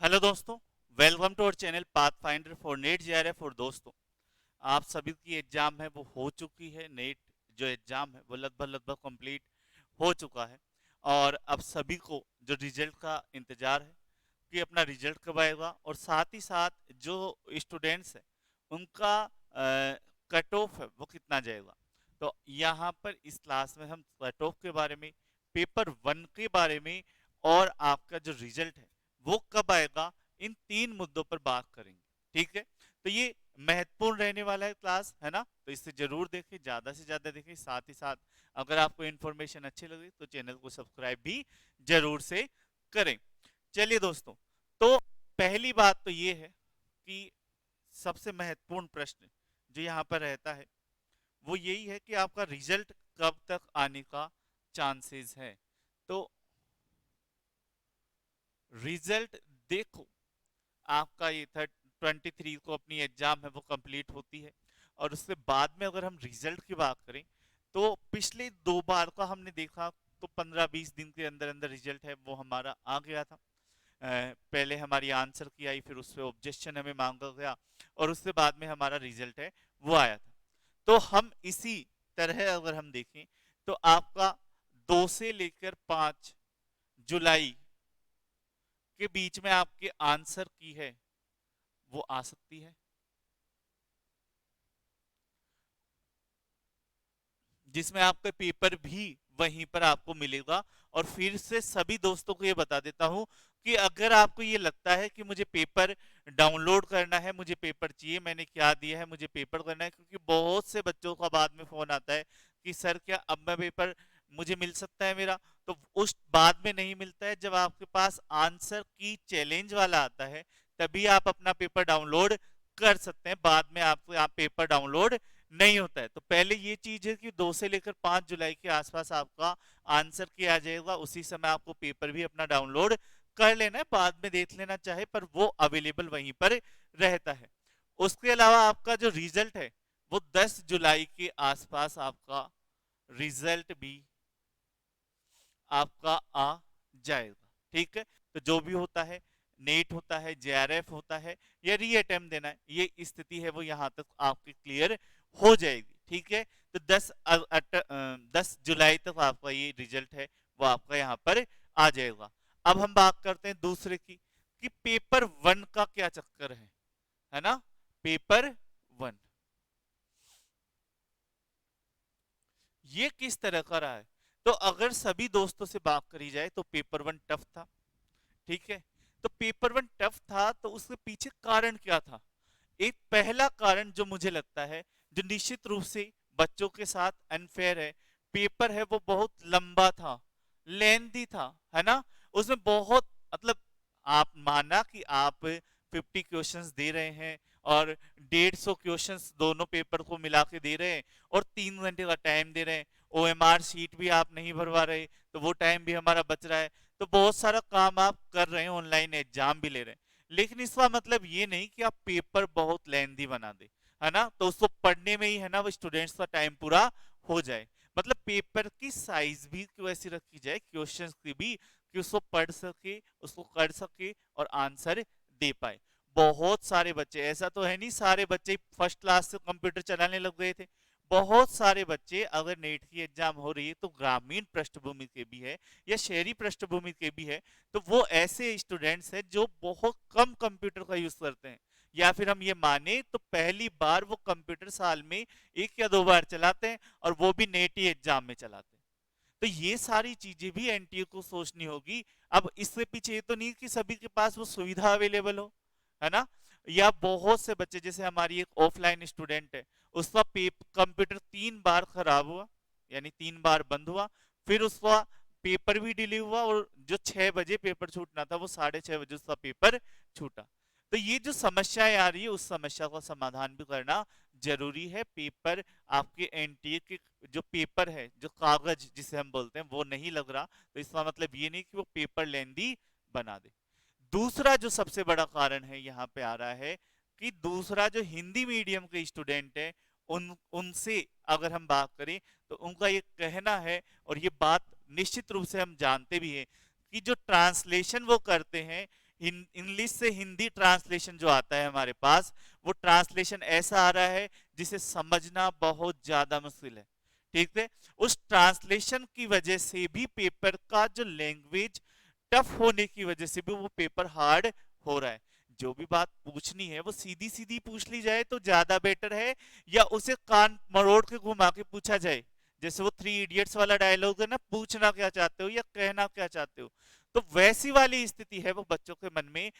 Hello दोस्तों, welcome to our channel pathfinder for NET JRF. और दोस्तों, आप सभी की एग्जाम है वो हो चुकी है। नेट जो एग्जाम है वो लगभग कंप्लीट हो चुका है और अब सभी को जो रिजल्ट का इंतजार है कि अपना रिजल्ट कब आएगा, और साथ ही साथ जो स्टूडेंट्स हैं उनका कट ऑफ है वो कितना जाएगा। तो यहाँ पर इस क्लास में हम कट ऑफ के बारे में, पेपर वन के बारे में और आपका जो रिजल्ट है वो कब आएगा, इन तीन मुद्दों पर बात करेंगे। ठीक है, तो ये महत्वपूर्ण रहने वाला है क्लास, है ना। तो इसे जरूर देखें, ज्यादा से ज्यादा देखें। साथ ही साथ अगर आपको इन्फॉर्मेशन अच्छी लगी तो चैनल को सब्सक्राइब भी जरूर से करें। चलिए दोस्तों, तो पहली बात तो ये है कि सबसे महत्वपूर्ण प्रश्न जो यहाँ पर रहता है वो यही है कि आपका रिजल्ट कब तक आने का चांसेस है। तो रिजल्ट देखो, आपका ये 23 को अपनी एग्जाम है वो कंप्लीट होती है, और उसके बाद में अगर हम रिजल्ट की बात करें तो पिछले दो बार का हमने देखा तो 15-20 दिन के अंदर अंदर रिजल्ट है वो हमारा आ गया था। पहले हमारी आंसर की आई, फिर उस पर ऑब्जेक्शन हमें मांगा गया और उसके बाद में हमारा रिजल्ट है वो आया था। तो हम इसी तरह अगर हम देखें तो आपका 2 से लेकर 5 जुलाई के बीच में आपके आंसर की है वो आ सकती है, जिसमें आपका पेपर भी वहीं पर आपको मिलेगा। और फिर से सभी दोस्तों को ये बता देता हूं कि अगर आपको ये लगता है कि मुझे पेपर डाउनलोड करना है, मुझे पेपर चाहिए, मैंने क्या दिया है, मुझे पेपर करना है, क्योंकि बहुत से बच्चों का बाद में फोन आता है कि सर क्या अब मैं पेपर मुझे मिल सकता है मेरा। तो उस बाद में नहीं मिलता है, जब आपके पास आंसर की चैलेंज वाला आता है तभी आप अपना पेपर डाउनलोड कर सकते हैं। बाद में आपको आप पेपर डाउनलोड नहीं होता है। तो पहले ये चीज है कि 2 से लेकर 5 जुलाई के आसपास आपका आंसर किया जाएगा, उसी समय आपको पेपर भी अपना डाउनलोड कर लेना है, बाद में देख लेना चाहे, पर वो अवेलेबल वहीं पर रहता है। उसके अलावा आपका जो रिजल्ट है वो 10 जुलाई के आसपास आपका रिजल्ट भी आपका आ जाएगा। ठीक है, तो जो भी होता है, नेट होता है, जेआरएफ होता है या री अटेम्प्ट देना है, ये स्थिति है वो यहाँ तक आपकी क्लियर हो जाएगी। ठीक है, तो 10 जुलाई तक आपका ये रिजल्ट है वो आपका यहाँ पर आ जाएगा। अब हम बात करते हैं दूसरे की कि पेपर वन का क्या चक्कर है ना। पेपर वन ये किस तरह का रहा है। तो अगर सभी दोस्तों से बात करी जाए तो पेपर वन टफ था। ठीक है, तो पेपर वन टफ था तो उसके पीछे कारण क्या था। एक पहला कारण जो मुझे लगता है, जो निश्चित रूप से बच्चों के साथ अनफेयर है, पेपर है वो बहुत लंबा था, लेंदी था, है ना। उसमें बहुत मतलब, आप माना कि आप 50 क्वेश्चंस दे रहे हैं और 150 क्वेश्चंस दोनों पेपर को मिला के दे रहे हैं और 3 घंटे का टाइम दे रहे हैं। ओएमआर शीट भी आप नहीं भरवा रहे तो वो टाइम भी हमारा बच रहा है। तो बहुत सारा काम आप कर रहे हैं, ऑनलाइन एग्जाम भी ले रहे हैं, लेकिन इसका मतलब ये नहीं कि आप पेपर बहुत लेंदी बना दे, है ना। तो उसको पढ़ने में ही है ना वो स्टूडेंट्स का टाइम पूरा हो जाए। मतलब पेपर की साइज भी वैसी रखी जाए, क्वेश्चंस की भी, कि उसको पढ़ सके, उसको कर सके और आंसर दे पाए। बहुत सारे बच्चे, ऐसा तो है नहीं सारे बच्चे फर्स्ट क्लास से कंप्यूटर चलाने लग गए थे। बहुत सारे बच्चे, अगर नेट की एग्जाम हो रही है तो ग्रामीण पृष्ठभूमि के भी है या शहरी पृष्ठभूमि के भी है, तो वो ऐसे स्टूडेंट्स हैं जो बहुत कम कंप्यूटर का यूज करते हैं, या फिर हम ये माने तो पहली बार वो कंप्यूटर साल में 1 या 2 बार चलाते हैं और वो भी नेट ही एग्जाम में चलाते हैं। तो ये सारी चीजें भी एनटीए को सोचनी होगी। अब इससे पीछे ये तो नहीं कि सभी के पास वो सुविधा अवेलेबल हो, है ना। या बहुत से बच्चे, जैसे हमारी एक ऑफलाइन स्टूडेंट है, उसका कंप्यूटर 3 बार खराब हुआ, यानी 3 बार बंद हुआ, फिर उसका पेपर भी डिले हुआ, और जो 6 बजे पेपर छूटना था वो 6:30 बजे उसका पेपर छूटा। तो ये जो समस्याएं आ रही है उस समस्या का समाधान भी करना जरूरी है। पेपर आपके एनटीए के जो पेपर है, जो कागज जिसे हम बोलते हैं वो नहीं लग रहा, तो इसका मतलब ये नहीं कि वो पेपर लेंदी बना दे। दूसरा जो सबसे बड़ा कारण है यहाँ पे आ रहा है कि दूसरा जो हिंदी मीडियम के स्टूडेंट है, उनसे अगर हम बात करें तो उनका ये कहना है, और ये बात निश्चित रूप से हम जानते भी हैं, कि जो ट्रांसलेशन वो करते हैं इंग्लिश से हिंदी ट्रांसलेशन जो आता है हमारे पास, वो ट्रांसलेशन ऐसा आ रहा है जिसे समझना बहुत ज्यादा मुश्किल है। ठीक है, उस ट्रांसलेशन की वजह से भी पेपर का जो लैंग्वेज टफ होने की वजह से भी वो पेपर हार्ड हो रहा है। जो भी बात पूछनी है वो सीधी सीधी पूछ ली जाए तो ज्यादा बेटर है, या उसे कान मरोड़ के घुमा के पूछा जाए, जैसे वो थ्री इडियट्स वाला डायलॉग है ना, पूछना क्या चाहते हो या कहना क्या चाहते हो, तो वैसी वाली स्थिति है वो बच्चों के मन में,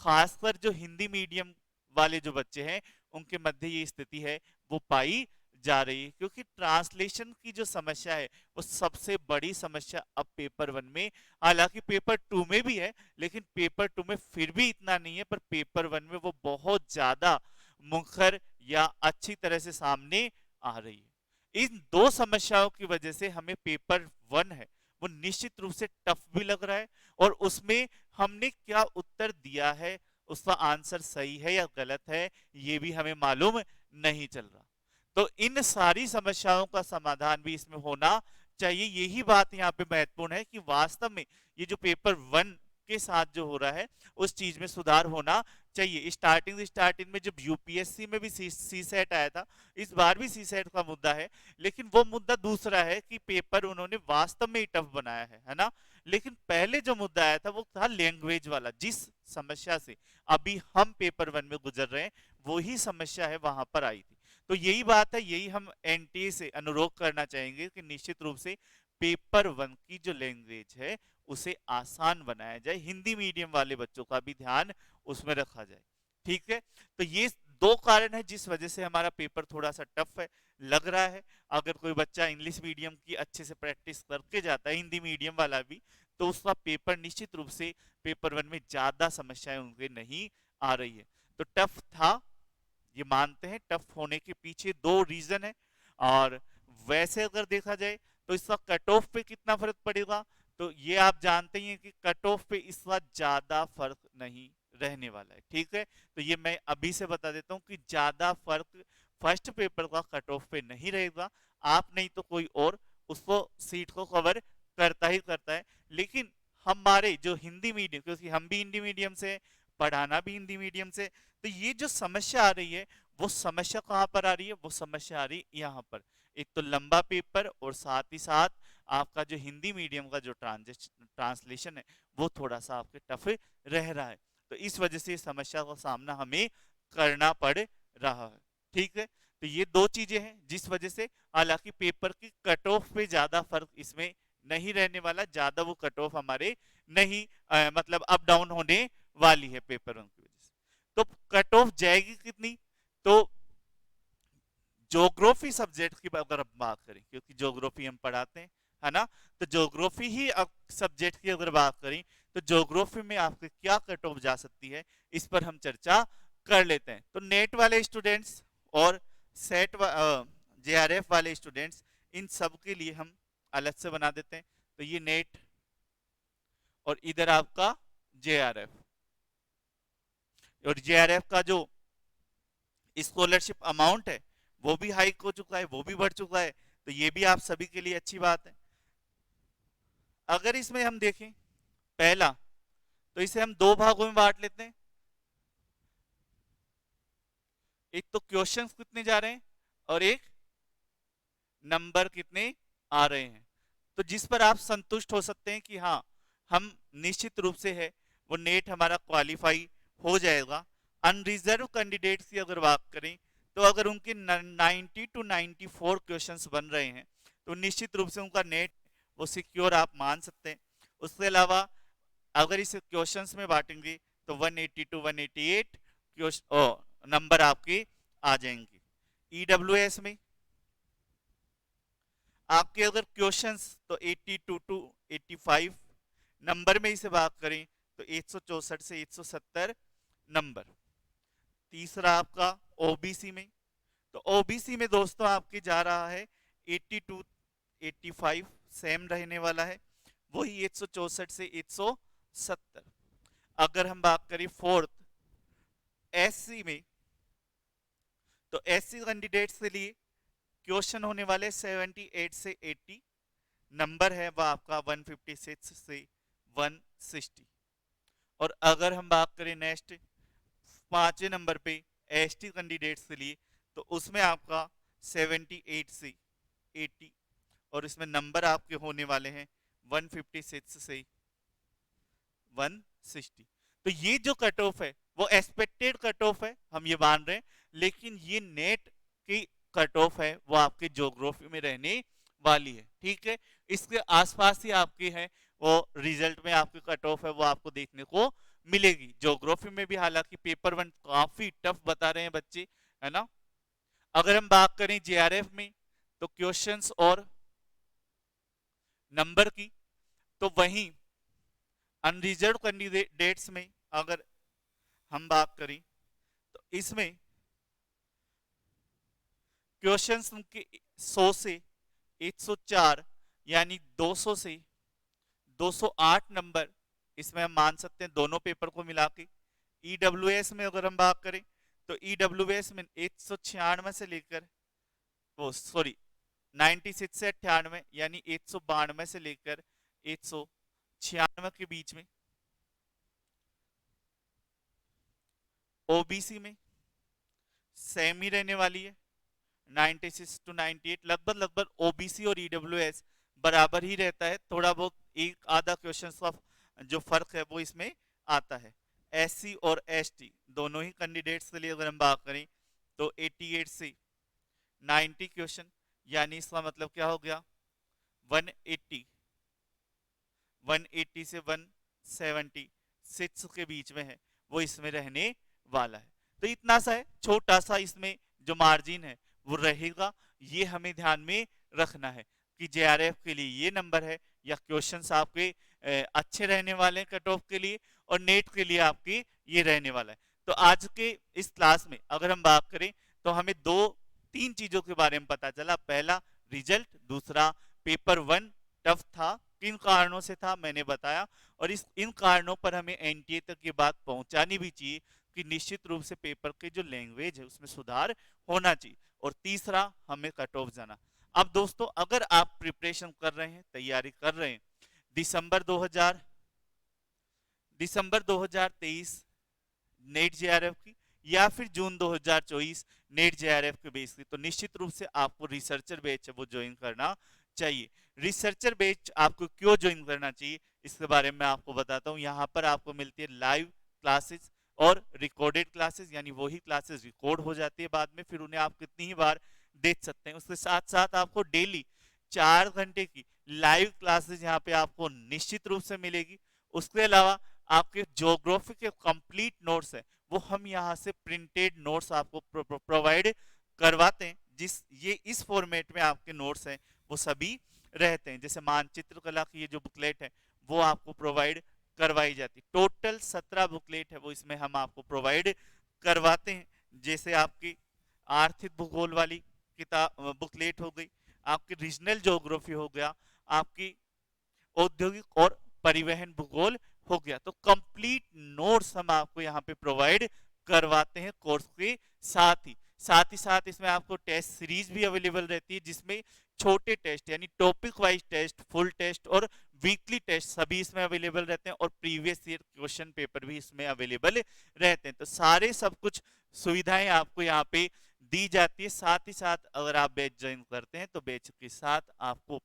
खासकर जो हिंदी मीडियम वाले जो बच्चे हैं उनके मध्य ये स्थिति है वो पाई जा रही है। क्योंकि ट्रांसलेशन की जो समस्या है वो सबसे बड़ी समस्या अब पेपर वन में, हालांकि पेपर टू में भी है, लेकिन पेपर टू में फिर भी इतना नहीं है, पर पेपर वन में वो बहुत ज्यादा मुखर या अच्छी तरह से सामने आ रही है। इन दो समस्याओं की वजह से हमें पेपर वन है वो निश्चित रूप से टफ भी लग रहा है, और उसमें हमने क्या उत्तर दिया है, उसका आंसर सही है या गलत है, ये भी हमें मालूम नहीं चल रहा। तो इन सारी समस्याओं का समाधान भी इसमें होना चाहिए। यही बात यहाँ पे महत्वपूर्ण है कि वास्तव में ये जो पेपर वन के साथ जो हो रहा है उस चीज में सुधार होना चाहिए। स्टार्टिंग में जब यूपीएससी में भी सी सेट आया था, इस बार भी सी सेट का मुद्दा है, लेकिन वो मुद्दा दूसरा है कि पेपर उन्होंने वास्तव में ही टफ बनाया है ना। लेकिन पहले जो मुद्दा आया था वो था लैंग्वेज वाला, जिस समस्या से अभी हम पेपर वन में गुजर रहे हैं वही समस्या है वहां पर आई थी। तो यही बात है, यही हम एनटीए से अनुरोध करना चाहेंगे कि निश्चित रूप से पेपर वन की जो लैंग्वेज है उसे आसान बनाया जाए, हिंदी मीडियम वाले बच्चों का भी ध्यान उसमें रखा जाए। ठीक है, तो ये दो कारण है जिस वजह से हमारा पेपर थोड़ा सा टफ है लग रहा है। अगर कोई बच्चा इंग्लिश मीडियम की अच्छे से प्रैक्टिस करके जाता है, हिंदी मीडियम वाला भी, तो उसका पेपर निश्चित रूप से पेपर वन में ज्यादा समस्याएं उनके नहीं आ रही है। तो टफ था, ये मानते हैं, टफ होने के पीछे दो रीजन है। और वैसे अगर देखा जाए तो इसका कट ऑफ पे कितना फर्क पड़ेगा, तो ये आप जानते ही हैं कि कट ऑफ पे इसका ज्यादा फर्क नहीं रहने वाला है। ठीक है, तो ये मैं अभी से बता देता हूं कि ज्यादा फर्क फर्स्ट पेपर का कट ऑफ पे नहीं रहेगा। आप नहीं तो कोई और उसको सीट को कवर करता ही करता है। लेकिन हमारे जो हिंदी मीडियम, क्योंकि हम भी हिंदी मीडियम से, पढ़ाना भी हिंदी मीडियम से, तो ये जो समस्या आ रही है वो समस्या कहां पर आ रही है, वो समस्या आ रही है यहाँ पर। एक तो लंबा पेपर, और साथ ही साथ आपका जो हिंदी मीडियम का जो ट्रांसलेशन है वो थोड़ा सा आपके टफ रह रहा है। तो इस वजह से इस समस्या का सामना हमें करना पड़ रहा है। ठीक है, तो ये दो चीजें हैं जिस वजह से, हालांकि पेपर की कट ऑफ पे ज्यादा फर्क इसमें नहीं रहने वाला, ज्यादा वो कट ऑफ हमारे नहीं मतलब अप डाउन होने वाली है पेपर की वजह से। तो कट ऑफ जाएगी कितनी, तो ज्योग्राफी सब्जेक्ट की अगर हम बात करें, क्योंकि ज्योग्राफी हम पढ़ाते हैं, है ना, तो ज्योग्राफी ही सब्जेक्ट की अगर बात करें तो ज्योग्राफी में आपके क्या कट ऑफ जा सकती है, इस पर हम चर्चा कर लेते हैं। तो नेट वाले स्टूडेंट्स और सेट जेआरएफ वाले स्टूडेंट्स, इन सब के लिए हम अलग से बना देते हैं। तो ये नेट और इधर आपका जेआरएफ, और जेआरएफ का जो स्कॉलरशिप अमाउंट है वो भी हाइक हो चुका है, वो भी बढ़ चुका है। तो ये भी आप सभी के लिए अच्छी बात है। अगर इसमें हम देखें पहला, तो इसे हम दो भागों में बांट लेते हैं। एक तो क्वेश्चंस कितने जा रहे हैं और एक नंबर कितने आ रहे हैं। तो जिस पर आप संतुष्ट हो सकते हैं कि हाँ, हम निश्चित रूप से है वो नेट हमारा क्वालिफाई हो जाएगा। अनरिजर्व कैंडिडेट्स की अगर बात करें तो अगर उनके 90 टू 94 क्वेश्चंस बन रहे हैं तो निश्चित रूप से उनका नेट वो सिक्योर आप मान सकते हैं। उसके अलावा अगर इसे क्वेश्चंस में बांटेंगे तो 180 टू 188 नंबर आपके आ जाएंगे। ईडब्ल्यूएस में आपके अगर क्वेश्चंस तो 82 टू 85, नंबर में इसे बात करें तो 164 से 170 नंबर। तीसरा आपका ओबीसी में, तो ओबीसी में दोस्तों आपके जा रहा है 82 85, सेम रहने वाला है, वही 164 से 170। अगर हम बात करें फोर्थ एससी में, तो एससी कैंडिडेट्स के लिए क्वेश्चन होने वाले 78 से 80, नंबर है वह आपका 156 से 160। और अगर हम बात करें नेक्स्ट 5वें नंबर पे एसटी कैंडिडेट्स के लिए, तो उसमें आपका 78 से 80, और इसमें नंबर आपके होने वाले हैं 156 से 160। तो ये जो कट ऑफ है वो एक्सपेक्टेड कट ऑफ है, हम ये मान रहे हैं, लेकिन ये नेट की कट ऑफ है वो आपके ज्योग्राफी में रहने वाली है। ठीक है, इसके आसपास ही आपकी है वो रिजल्ट में आपकी कट ऑफ है वो आपको देखने को मिलेगी। ज्योग्राफी में भी हालांकि पेपर वन काफी टफ बता रहे हैं बच्चे, है ना। अगर हम बात करें जेआरएफ में, तो क्वेश्चंस और नंबर की, तो वहीं अनरिजर्व कैंडिडेट्स में अगर हम बात करें, तो इसमें क्वेश्चंस के 100 से 104 यानी 200 से 208 नंबर इसमें हम मान सकते हैं दोनों पेपर को मिला के। ईडब्ल्यूएस में अगर हम बात करें, तो ईडब्ल्यूएस में 196 से लेकर, वो सॉरी 96 से 98 यानी 192 से लेकर 196 के बीच में। ओबीसी में सेम ही रहने वाली है, 96 टू 98, लगभग लगभग ओबीसी और ईडब्ल्यूएस बराबर ही रहता है, थोड़ा बहुत एक आधा क्वेश्चन का जो फर्क है वो इसमें आता है। एससी और एसटी दोनों ही कैंडिडेट्स के लिए अगर हम बात करें, तो 88 से 90 क्वेश्चन, यानी इसका मतलब क्या हो गया 180, 180 से 176 के बीच में है वो इसमें रहने वाला है। तो इतना सा है, छोटा सा इसमें जो मार्जिन है वो रहेगा, ये हमें ध्यान में रखना है कि जेआरएफ के लिए ये नंबर है, या क्वेश्चंस आपके अच्छे रहने वाले हैं कट ऑफ के लिए, और नेट के लिए आपके ये रहने वाला है। तो आज के इस क्लास में अगर हम बात करें, तो हमें दो तीन चीजों के बारे में पता चला। पहला रिजल्ट, दूसरा पेपर वन टफ था, किन कारणों से था मैंने बताया, और इन कारणों पर हमें एनटीए तक ये बात पहुंचानी भी चाहिए कि निश्चित रूप से पेपर के जो लैंग्वेज है उसमें सुधार होना चाहिए। और तीसरा हमें कट ऑफ जाना। अब दोस्तों अगर आप प्रिपरेशन कर रहे हैं, तैयारी कर रहे हैं दिसंबर 2023 नेट जेआरएफ की, या फिर जून 2024 नेट जेआरएफ के बेस की, तो निश्चित रूप से आपको रिसर्चर बैच है वो ज्वाइन करना चाहिए। रिसर्चर बैच आपको क्यों ज्वाइन करना चाहिए इसके बारे में आपको बताता हूँ। यहाँ पर आपको मिलती है लाइव क्लासेस और रिकॉर्डेड क्लासेस, यानी वही क्लासेस रिकॉर्ड हो जाती है बाद में, फिर उन्हें आप कितनी ही बार देख सकते हैं। उसके साथ साथ आपको डेली 4 घंटे की लाइव क्लासेस यहाँ पे आपको निश्चित रूप से मिलेगी। उसके अलावा आपके ज्योग्राफी के कंप्लीट नोट्स है वो हम यहाँ से प्रिंटेड नोट्स आपको प्रोवाइड करवाते हैं। ये इस फॉर्मेट में आपके नोट्स हैं वो सभी रहते हैं। जैसे मानचित्र कला की ये जो बुकलेट है वो आपको प्रोवाइड करवाई जाती है। टोटल 17 बुकलेट है वो इसमें हम आपको प्रोवाइड करवाते हैं। जैसे आपकी आर्थिक भूगोल वाली किताब बुकलेट हो गई, आपकी रीजनल ज्योग्राफी हो गया, आपकी औद्योगिक और परिवहन भूगोल हो गया। तो कंप्लीट नोट्स हम आपको यहाँ पे प्रोवाइड करवाते हैं कोर्स के साथ ही साथ इसमें आपको टेस्ट सीरीज भी अवेलेबल रहती है, जिसमें छोटे टेस्ट यानी topic wise test, full test और वीकली टेस्ट सभी इसमें अवेलेबल रहते हैं, और प्रीवियस ईयर क्वेश्चन पेपर भी इसमें अवेलेबल रहते हैं। तो सारे सब कुछ सुविधाएं आपको यहाँ पे दी जाती है। साथ ही साथ अगर आप बैच ज्वाइन करते हैं तो बैच के साथ आपको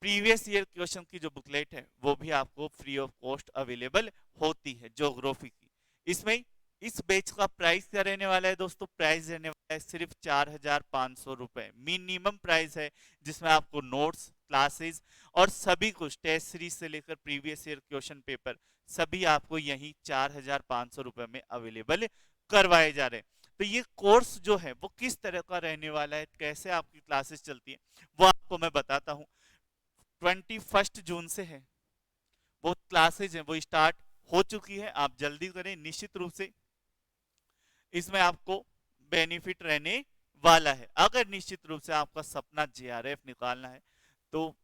प्रीवियस ईयर क्वेश्चन की जो बुकलेट है वो भी आपको फ्री ऑफ कॉस्ट अवेलेबल होती है ज्योग्राफी की। इसमें इस बैच का प्राइस क्या रहने वाला है दोस्तों? प्राइस रहने वाला है सिर्फ 4,500 रुपए मिनिमम प्राइस है, जिसमें आपको नोट्स, क्लासेस और सभी कुछ टेस्ट सीरीज से लेकर प्रीवियस ईयर क्वेश्चन पेपर सभी आपको यही 4,500 रुपए में अवेलेबल करवाए जा रहे हैं। तो ये कोर्स जो है वो किस तरह का रहने वाला है, कैसे आपकी क्लासेस चलती है, वो आपको मैं बताता हूँ। 21 जून से है वो क्लासेज है वो स्टार्ट हो चुकी है, आप जल्दी करें। निश्चित रूप से इसमें आपको बेनिफिट रहने वाला है। अगर निश्चित रूप से आपका सपना जेआरएफ निकालना है, तो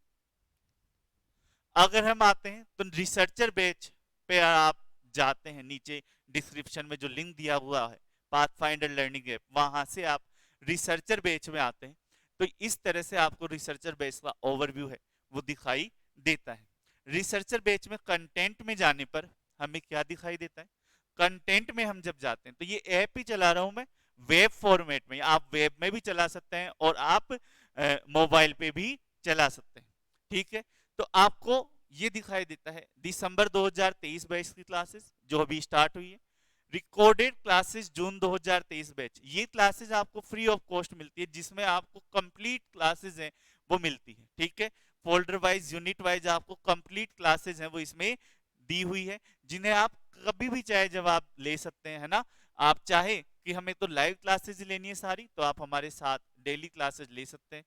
अगर हम आते हैं तो रिसर्चर बैच पे आप जाते हैं, नीचे डिस्क्रिप्शन में जो लिंक दिया हुआ है पाथफाइंडर लर्निंग ऐप, वहां से आप रिसर्चर बैच में आते हैं, तो इस तरह से आपको रिसर्चर बैच का ओवरव्यू है वो दिखाई देता है। रिसर्चर बैच में कंटेंट में जाने पर हमें क्या दिखाई देता है, कंटेंट में हम जब जाते हैं तो ये ऐप ही चला रहा हूं मैं वेब फॉर्मेट में, आप वेब में भी चला सकते हैं और आप मोबाइल पे भी चला सकते हैं। ठीक है, तो आपको ये दिखाई देता है दिसंबर 2023 बैच की क्लासेस जो अभी स्टार्ट हुई है, रिकॉर्डेड क्लासेस जून 2023 बैच, ये क्लासेस आपको फ्री ऑफ कॉस्ट मिलती है, जिसमें आपको कंप्लीट क्लासेस हैं वो मिलती है। ठीक है, फोल्डर वाइज यूनिट वाइज आपको कंप्लीट क्लासेस हैं वो इसमें दी हुई है, जिन्हें आप कभी भी चाहे जब आप ले सकते हैं, है ना। आप चाहे कि हमें तो लाइव क्लासेस लेनी है सारी, तो आप हमारे साथ डेली क्लासेस ले सकते हैं।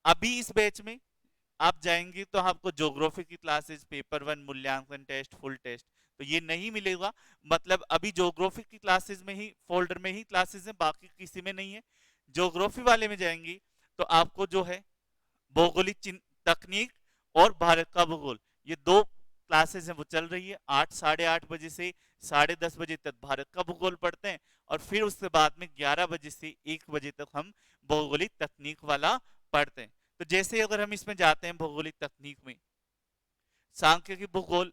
अभी इस बैच में आप जाएंगे तो आपको ज्योग्राफी की क्लासेस, पेपर वन, मूल्यांकन टेस्ट, फुल टेस्ट, तो ये नहीं मिलेगा। मतलब अभी ज्योग्राफी की क्लासेस में ही, फोल्डर में ही क्लासेस हैं, बाकी किसी में नहीं है। ज्योग्राफी वाले में जाएंगी तो आपको जो है भौगोलिक तकनीक और भारत का भूगोल, ये दो क्लासेस हैं वो चल रही है। 8, 8:30 बजे से 10:30 बजे तक भारत का भूगोल पढ़ते हैं, और फिर उसके बाद में 11 बजे से 1 बजे तक हम भौगोलिक तकनीक वाला पढ़ते हैं। तो जैसे अगर हम इसमें जाते हैं भौगोलिक तकनीक में, सांख्यिकी भूगोल,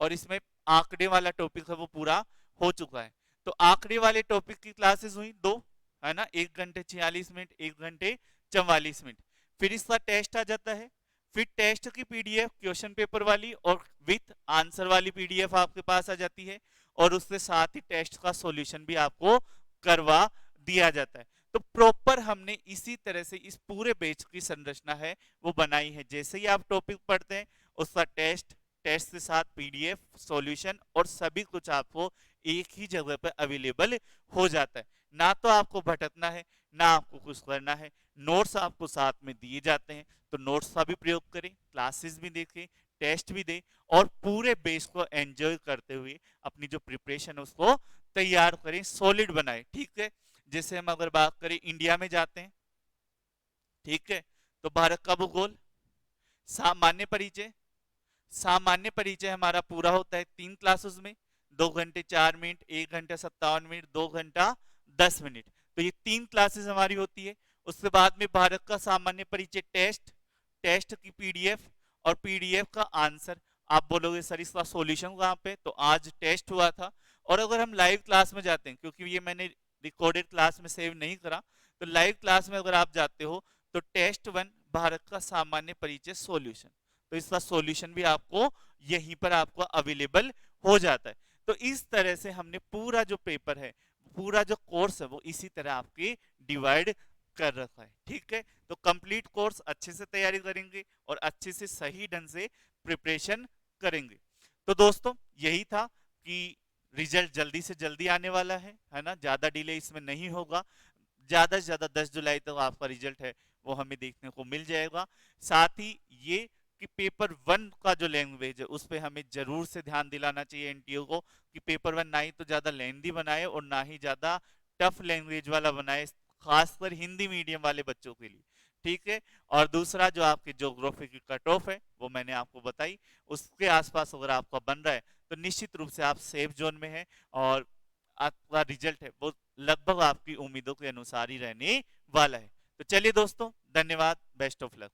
और इसमें आंकड़े वाला टॉपिक है वो पूरा हो चुका है। तो आंकड़े वाले टॉपिक की क्लासेस हुई दो, है ना, 1 घंटे 46 मिनट, 1 घंटे 44 मिनट। फिर इसका टेस्ट आ जाता है, फिर टेस्ट की पीडीएफ क्वेश्चन पेपर वाली और विथ आंसर वाली पीडीएफ आपके पास आ जाती है, और उसके साथ ही टेस्ट का सॉल्यूशन भी आपको करवा दिया जाता है। तो प्रॉपर हमने इसी तरह से इस पूरे बैच की संरचना है वो बनाई है। जैसे ही आप टॉपिक पढ़ते हैं उसका टेस्ट, टेस्ट के साथ पीडीएफ, सॉल्यूशन और सभी कुछ आपको एक ही जगह पर अवेलेबल हो जाता है। ना तो आपको भटकना है, ना आपको कुछ करना है, नोट्स आपको साथ में दिए जाते हैं, तो नोट्स का भी प्रयोग करें, क्लासेस भी देखें, टेस्ट भी दें, और पूरे बेस को एंजॉय करते हुए अपनी जो प्रिपरेशन है उसको तैयार करें, सॉलिड बनाएं। ठीक है, जैसे हम अगर बात करें इंडिया में जाते हैं, ठीक है, तो भारत का भूगोल, सामान्य परिचय, सामान्य परिचय हमारा पूरा होता है 3 क्लासेस में, 2 घंटे 4 मिनट, 1 घंटा 57 मिनट, 2 घंटा 10 मिनट, तो ये 3 क्लासेस हमारी होती है। उसके बाद में भारत का सामान्य परिचय टेस्ट, टेस्ट की पीडीएफ और पीडीएफ का आंसर। आप बोलोगे सर इसका सॉल्यूशन कहाँ पे, तो आज टेस्ट हुआ था। और अगर हम लाइव क्लास में जाते हैं, क्योंकि ये मैंने रिकॉर्डेड क्लास में सेव नहीं करा, तो लाइव क्लास में अगर आप जाते हो तो टेस्ट 1 भारत का सामान्य परिचय सॉल्यूशन, तो इसका सॉल्यूशन भी आपको यहीं पर आपको अवेलेबल हो जाता है। तो इस तरह से हमने पूरा जो पेपर है, पूरा जो कोर्स है वो इसी तरह आपके डिवाइड कर रखा है। ठीक है, तो कंप्लीट कोर्स अच्छे से तैयारी करेंगे और अच्छे से सही ढंग से प्रिपरेशन करेंगे। तो दोस्तों यही था कि रिजल्ट जल्दी से जल्दी आने वाला है ना, ज्यादा डिले इसमें नहीं होगा। ज्यादा से ज्यादा 10 जुलाई तक आपका रिजल्ट है वो हमें देखने को मिल जाएगा। साथ ही ये कि पेपर 1 का जो लैंग्वेज है उस पर हमें जरूर से ध्यान दिलाना चाहिए एनटीओ को, कि पेपर 1 ना ही तो ज्यादा लेंदी बनाए और ना ही ज्यादा टफ लैंग्वेज वाला बनाए, खासकर हिंदी मीडियम वाले बच्चों के लिए। ठीक है, और दूसरा जो आपकी ज्योग्राफी की कट ऑफ है वो मैंने आपको बताई, उसके आसपास अगर आपका बन रहा है तो निश्चित रूप से आप सेफ जोन में है, और आपका रिजल्ट है वो लगभग आपकी उम्मीदों के अनुसार ही रहने वाला है। तो चलिए दोस्तों, धन्यवाद, बेस्ट ऑफ लक।